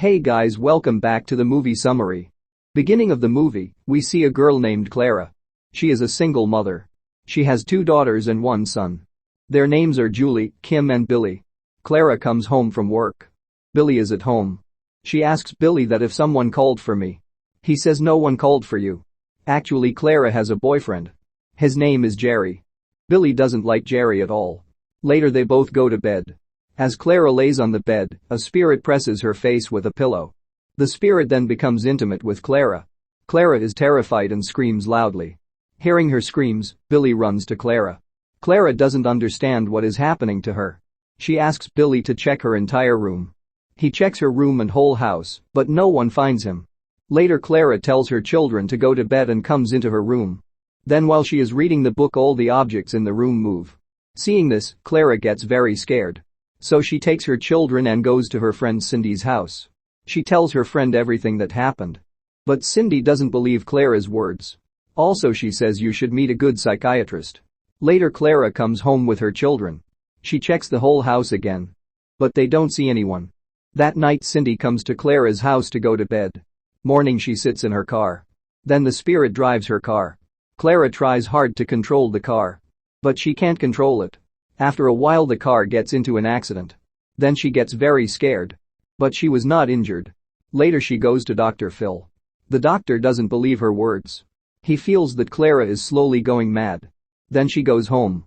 Hey guys, welcome back to the movie summary. Beginning of the movie, we see a girl named Clara. She is a single mother. She has 2 daughters and 1 son. Their names are Julie, Kim and Billy. Clara comes home from work. Billy is at home. She asks Billy that if someone called for me. He says no one called for you. Actually, Clara has a boyfriend. His name is Jerry. Billy doesn't like Jerry at all. Later they both go to bed. As Clara lays on the bed, a spirit presses her face with a pillow. The spirit then becomes intimate with Clara. Clara is terrified and screams loudly. Hearing her screams, Billy runs to Clara. Clara doesn't understand what is happening to her. She asks Billy to check her entire room. He checks her room and whole house, but no one finds him. Later Clara tells her children to go to bed and comes into her room. Then while she is reading the book, all the objects in the room move. Seeing this, Clara gets very scared. So she takes her children and goes to her friend Cindy's house. She tells her friend everything that happened. But Cindy doesn't believe Clara's words. Also, she says you should meet a good psychiatrist. Later Clara comes home with her children. She checks the whole house again. But they don't see anyone. That night Cindy comes to Clara's house to go to bed. Morning she sits in her car. Then the spirit drives her car. Clara tries hard to control the car. But she can't control it. After a while the car gets into an accident. Then she gets very scared. But she was not injured. Later she goes to Dr. Phil. The doctor doesn't believe her words. He feels that Clara is slowly going mad. Then she goes home.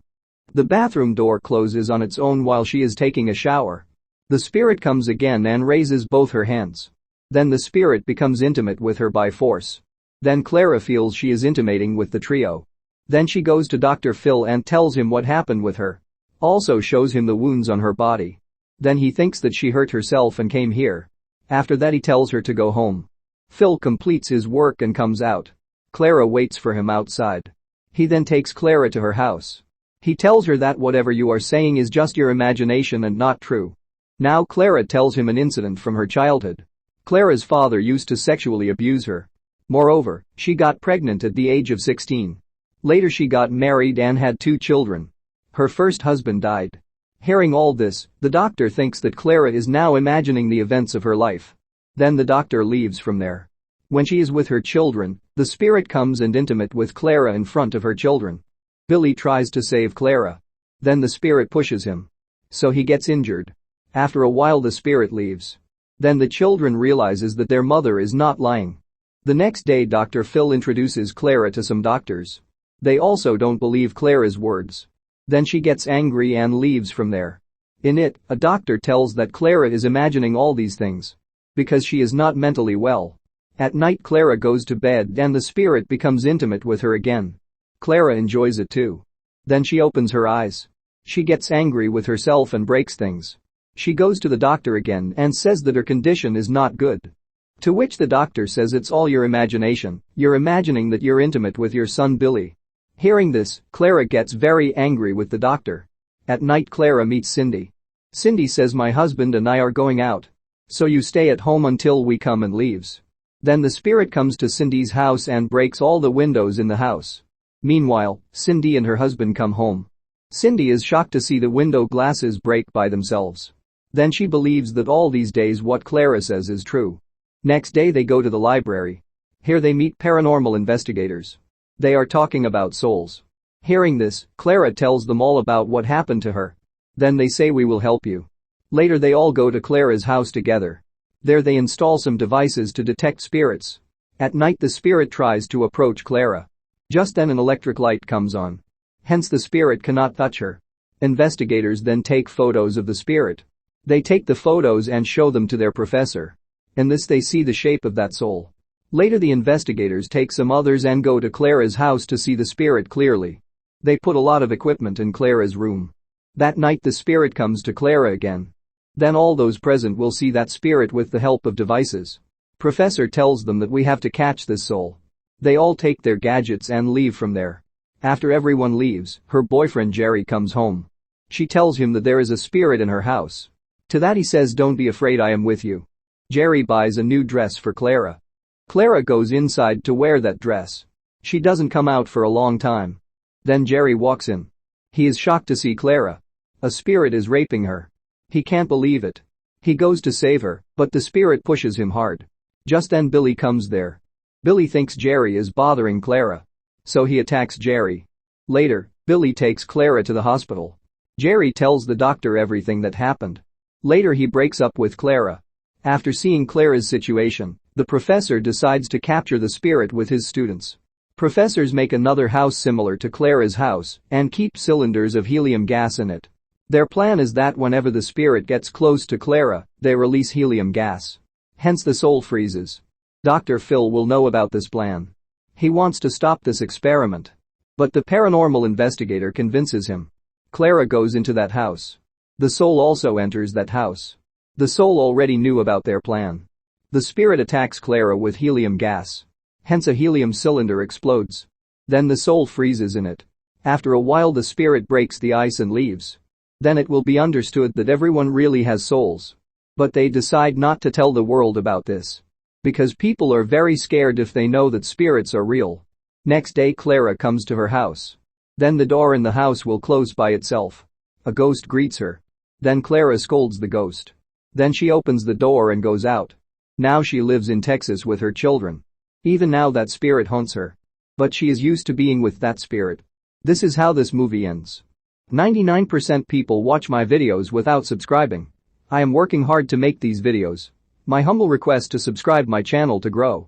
The bathroom door closes on its own while she is taking a shower. The spirit comes again and raises both her hands. Then the spirit becomes intimate with her by force. Then Clara feels she is intimating with the trio. Then she goes to Dr. Phil and tells him what happened with her. Also shows him the wounds on her body. Then he thinks that she hurt herself and came here. After that he tells her to go home. Phil completes his work and comes out. Clara waits for him outside. He then takes Clara to her house. He tells her that whatever you are saying is just your imagination and not true. Now Clara tells him an incident from her childhood. Clara's father used to sexually abuse her. Moreover, she got pregnant at the age of 16. Later she got married and had 2 children. Her first husband died. Hearing all this, the doctor thinks that Clara is now imagining the events of her life. Then the doctor leaves from there. When she is with her children, the spirit comes and intimate with Clara in front of her children. Billy tries to save Clara. Then the spirit pushes him. So he gets injured. After a while the spirit leaves. Then the children realizes that their mother is not lying. The next day Dr. Phil introduces Clara to some doctors. They also don't believe Clara's words. Then she gets angry and leaves from there. In it, a doctor tells that Clara is imagining all these things. Because she is not mentally well. At night Clara goes to bed and the spirit becomes intimate with her again. Clara enjoys it too. Then she opens her eyes. She gets angry with herself and breaks things. She goes to the doctor again and says that her condition is not good. To which the doctor says it's all your imagination, you're imagining that you're intimate with your son Billy. Hearing this, Clara gets very angry with the doctor. At night Clara meets Cindy. Cindy says my husband and I are going out. So you stay at home until we come, and leaves. Then the spirit comes to Cindy's house and breaks all the windows in the house. Meanwhile, Cindy and her husband come home. Cindy is shocked to see the window glasses break by themselves. Then she believes that all these days what Clara says is true. Next day they go to the library. Here they meet paranormal investigators. They are talking about souls. Hearing this, Clara tells them all about what happened to her. Then they say we will help you. Later they all go to Clara's house together. There they install some devices to detect spirits. At night the spirit tries to approach Clara. Just then an electric light comes on. Hence the spirit cannot touch her. Investigators then take photos of the spirit. They take the photos and show them to their professor. In this they see the shape of that soul. Later the investigators take some others and go to Clara's house to see the spirit clearly. They put a lot of equipment in Clara's room. That night the spirit comes to Clara again. Then all those present will see that spirit with the help of devices. Professor tells them that we have to catch this soul. They all take their gadgets and leave from there. After everyone leaves, her boyfriend Jerry comes home. She tells him that there is a spirit in her house. To that he says, don't be afraid, I am with you. Jerry buys a new dress for Clara. Clara goes inside to wear that dress. She doesn't come out for a long time. Then Jerry walks in. He is shocked to see Clara. A spirit is raping her. He can't believe it. He goes to save her, but the spirit pushes him hard. Just then Billy comes there. Billy thinks Jerry is bothering Clara. So he attacks Jerry. Later, Billy takes Clara to the hospital. Jerry tells the doctor everything that happened. Later he breaks up with Clara. After seeing Clara's situation, the professor decides to capture the spirit with his students. Professors make another house similar to Clara's house and keep cylinders of helium gas in it. Their plan is that whenever the spirit gets close to Clara, they release helium gas. Hence the soul freezes. Dr. Phil will know about this plan. He wants to stop this experiment. But the paranormal investigator convinces him. Clara goes into that house. The soul also enters that house. The soul already knew about their plan. The spirit attacks Clara with helium gas. Hence a helium cylinder explodes. Then the soul freezes in it. After a while the spirit breaks the ice and leaves. Then it will be understood that everyone really has souls. But they decide not to tell the world about this. Because people are very scared if they know that spirits are real. Next day Clara comes to her house. Then the door in the house will close by itself. A ghost greets her. Then Clara scolds the ghost. Then she opens the door and goes out. Now she lives in Texas with her children. Even now that spirit haunts her. But she is used to being with that spirit. This is how this movie ends. 99% people watch my videos without subscribing. I am working hard to make these videos. My humble request to subscribe my channel to grow.